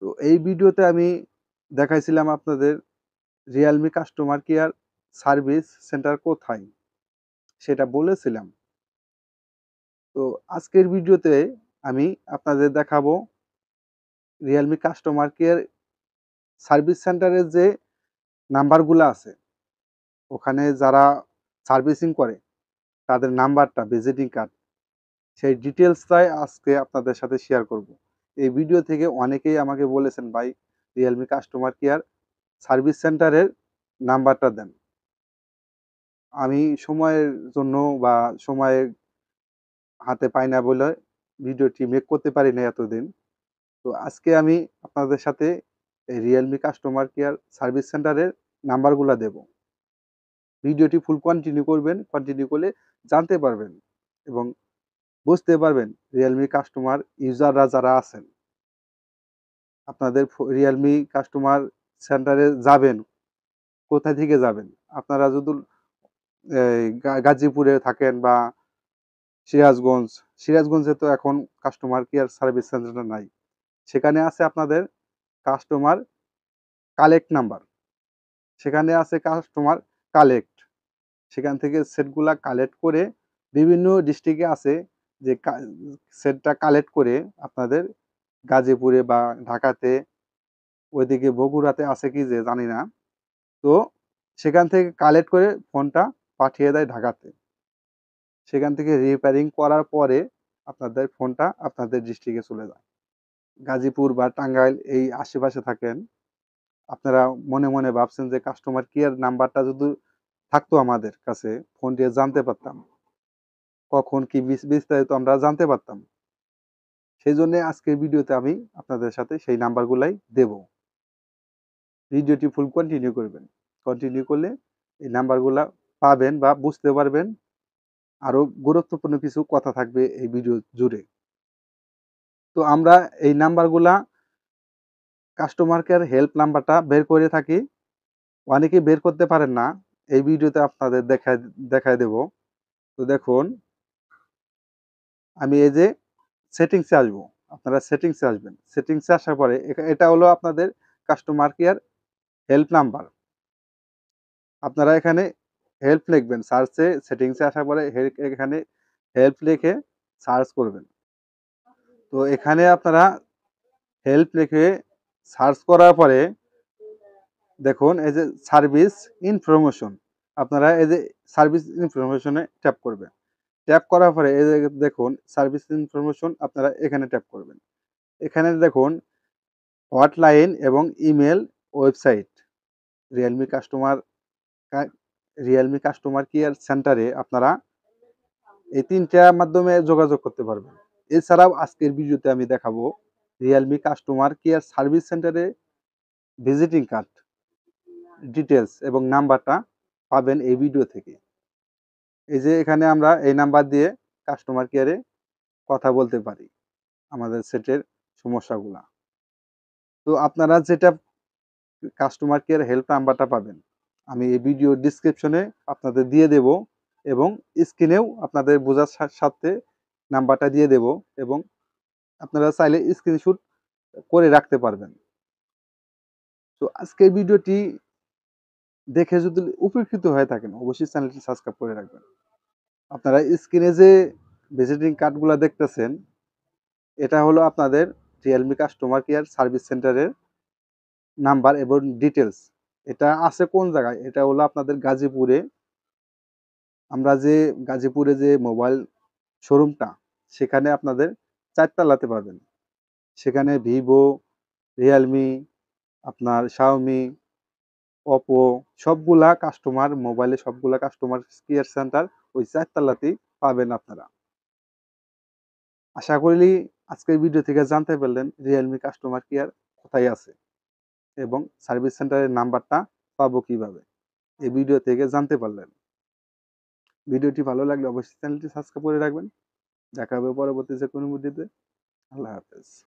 তো এই ভিডিওতে আমি দেখাইছিলাম আপনাদের Realme customer care service centre কোথায় সেটা বলেছিলাম। তো আজকের ভিডিওতে আমি আপনাদের দেখাবো রিয়েলমি কাস্টমার কেয়ার সার্ভিস সেন্টারের যে নাম্বারগুলো আছে, ওখানে যারা সার্ভিসিং করে তাদের নাম্বারটা, ভিজিটিং কার্ড, সেই ডিটেলসটাই আজকে আপনাদের সাথে শেয়ার করব। এই ভিডিও থেকে অনেকেই আমাকে বলেছেন, ভাই রিয়েলমি কাস্টমার কেয়ার সার্ভিস সেন্টারের নাম্বারটা দেন। আমি সময়ের জন্য বা সময় হাতে পাই না বলে ভিডিওটি মেক করতে পারি না এতদিন। তো আজকে আমি আপনাদের সাথে এই রিয়েলমি কাস্টমার কেয়ার সার্ভিস সেন্টারের নাম্বারগুলো দেব। ভিডিওটি ফুল কন্টিনিউ করবেন, কন্টিনিউ করলে জানতে পারবেন এবং বুঝতে পারবেন রিয়েলমি কাস্টমার ইউজাররা যারা আছেন, আপনাদের রিয়েলমি কাস্টমার সেন্টারে যাবেন, কোথা থেকে যাবেন। আপনারা যদি গাজীপুরে থাকেন বা সিরাজগঞ্জ, সিরাজগঞ্জে তো এখন কাস্টমার কেয়ার সার্ভিস সেন্টার নাই, সেখানে আছে আপনাদের কাস্টমার কালেক্ট নাম্বার, সেখানে আছে কাস্টমার কালেক্ট। সেখান থেকে সেটগুলা কালেক্ট করে বিভিন্ন ডিস্ট্রিক্টে আছে যে সেটটা কালেক্ট করে আপনাদের গাজীপুরে বা ঢাকাতে, ওইদিকে বগুড়াতে আছে কি যে জানি না। তো সেখান থেকে কালেক্ট করে ফোনটা পাঠিয়ে দেয় ঢাকাতে। সেখান থেকে রিপেয়ারিং করার পরে আপনাদের ফোনটা আপনাদের ডিস্ট্রিক্টে চলে যায়। গাজীপুর বা টাঙ্গাইল এই আশেপাশে থাকেন, আপনারা মনে মনে ভাবছেন যে কাস্টমার কেয়ার নাম্বারটা যদি থাকতো আমাদের কাছে, ফোন দিয়ে জানতে পারতাম কখন কি বিস্তারিত আমরা জানতে পারতাম। সেই জন্য আজকের ভিডিওতে আমি আপনাদের সাথে সেই নাম্বারগুলাই দেব। ভিডিওটি ফুল কন্টিনিউ করবেন, কন্টিনিউ করলে এই নাম্বারগুলা পাবেন বা বুঝতে পারবেন। আরো গুরুত্বপূর্ণ কিছু কথা থাকবে এই ভিডিও জুড়ে। তো আমরা এই নাম্বারগুলা কাস্টমার কেয়ার হেল্প নাম্বারটা বের করে থাকি, অনেকেই বের করতে পারেন না। এই ভিডিওতে আপনাদের দেখায় দেব। তো দেখুন, আমি এই যে সেটিংসে আসবো, আপনারা সেটিংসে আসবেন। সেটিংসে আসার পরে এটা হলো আপনাদের কাস্টমার কেয়ার হেল্প নাম্বার। আপনারা এখানে হেল্প লিখবেন, সার্চে সেটিংসে আসার পরে এখানে হেল্প লিখে সার্চ করবেন। তো এখানে আপনারা হেল্প লিখে সার্চ করার পরে দেখুন এই যে সার্ভিস ইনফরমেশন, আপনারা এই যে সার্ভিস ইনফরমেশনে ট্যাপ করবেন। ট্যাপ করার পরে এই যে দেখুন সার্ভিস ইনফরমেশন, আপনারা এখানে ট্যাপ করবেন। এখানে দেখুন হটলাইন এবং email, website. Realme customer Realme customer care সেন্টারে আপনারা এই তিনটার মাধ্যমে যোগাযোগ করতে পারবেন। এছাড়াও আজকের ভিডিওতে আমি দেখাবো রিয়েলমি কাস্টমার কেয়ার সার্ভিস সেন্টারে ভিজিটিং কার্ড ডিটেলস এবং নাম্বারটা পাবেন এই ভিডিও থেকে। এই যে এখানে আমরা এই নাম্বার দিয়ে কাস্টমার কেয়ারে কথা বলতে পারি আমাদের সেটের সমস্যাগুলা। তো আপনারা যেটা কাস্টমার কেয়ার হেল্প নাম্বারটা পাবেন, আমি এই ভিডিও ডিসক্রিপশনে আপনাদের দিয়ে দেব এবং স্ক্রিনেও আপনাদের বোঝার সাথে নাম্বারটা দিয়ে দেব এবং আপনারা চাইলে স্ক্রিনশট করে রাখতে পারবেন। তো আজকের ভিডিওটি দেখে যদি উপকৃত হয়ে থাকেন, অবশ্যই চ্যানেলটি সাবস্ক্রাইব করে রাখবেন। আপনারা স্ক্রিনে যে ভিজিটিং কার্ডগুলো দেখতেছেন, এটা হলো আপনাদের রিয়েলমি কাস্টমার কেয়ার সার্ভিস সেন্টারের নাম্বার এবং ডিটেলস। এটা আছে কোন জায়গায়? এটা হলো আপনাদের গাজীপুরে। আমরা যে গাজীপুরে যে মোবাইল শোরুমটা, সেখানে আপনাদের ৪ তলাতে পাবেন। সেখানে ভিভো, রিয়েলমি, আপনার শাওমি, ওপো সবগুলা কাস্টমার মোবাইলে সবগুলা কাস্টমার কেয়ার সেন্টার ওই ৪ তলাতেই পাবেন আপনারা। আশা করি আজকের ভিডিও থেকে জানতে পারলেন রিয়েলমি কাস্টমার কেয়ার কোথায় আছে এবং সার্ভিস সেন্টারের নাম্বারটা পাবো কিভাবে। এই ভিডিও থেকে জানতে পারলেন। ভিডিওটি ভালো লাগলে অবশ্যই চ্যানেলটি সাবস্ক্রাইব করে রাখবেন। দেখা হবে পরবর্তী যে কোনো ভিডিওতে। আল্লাহ হাফেজ।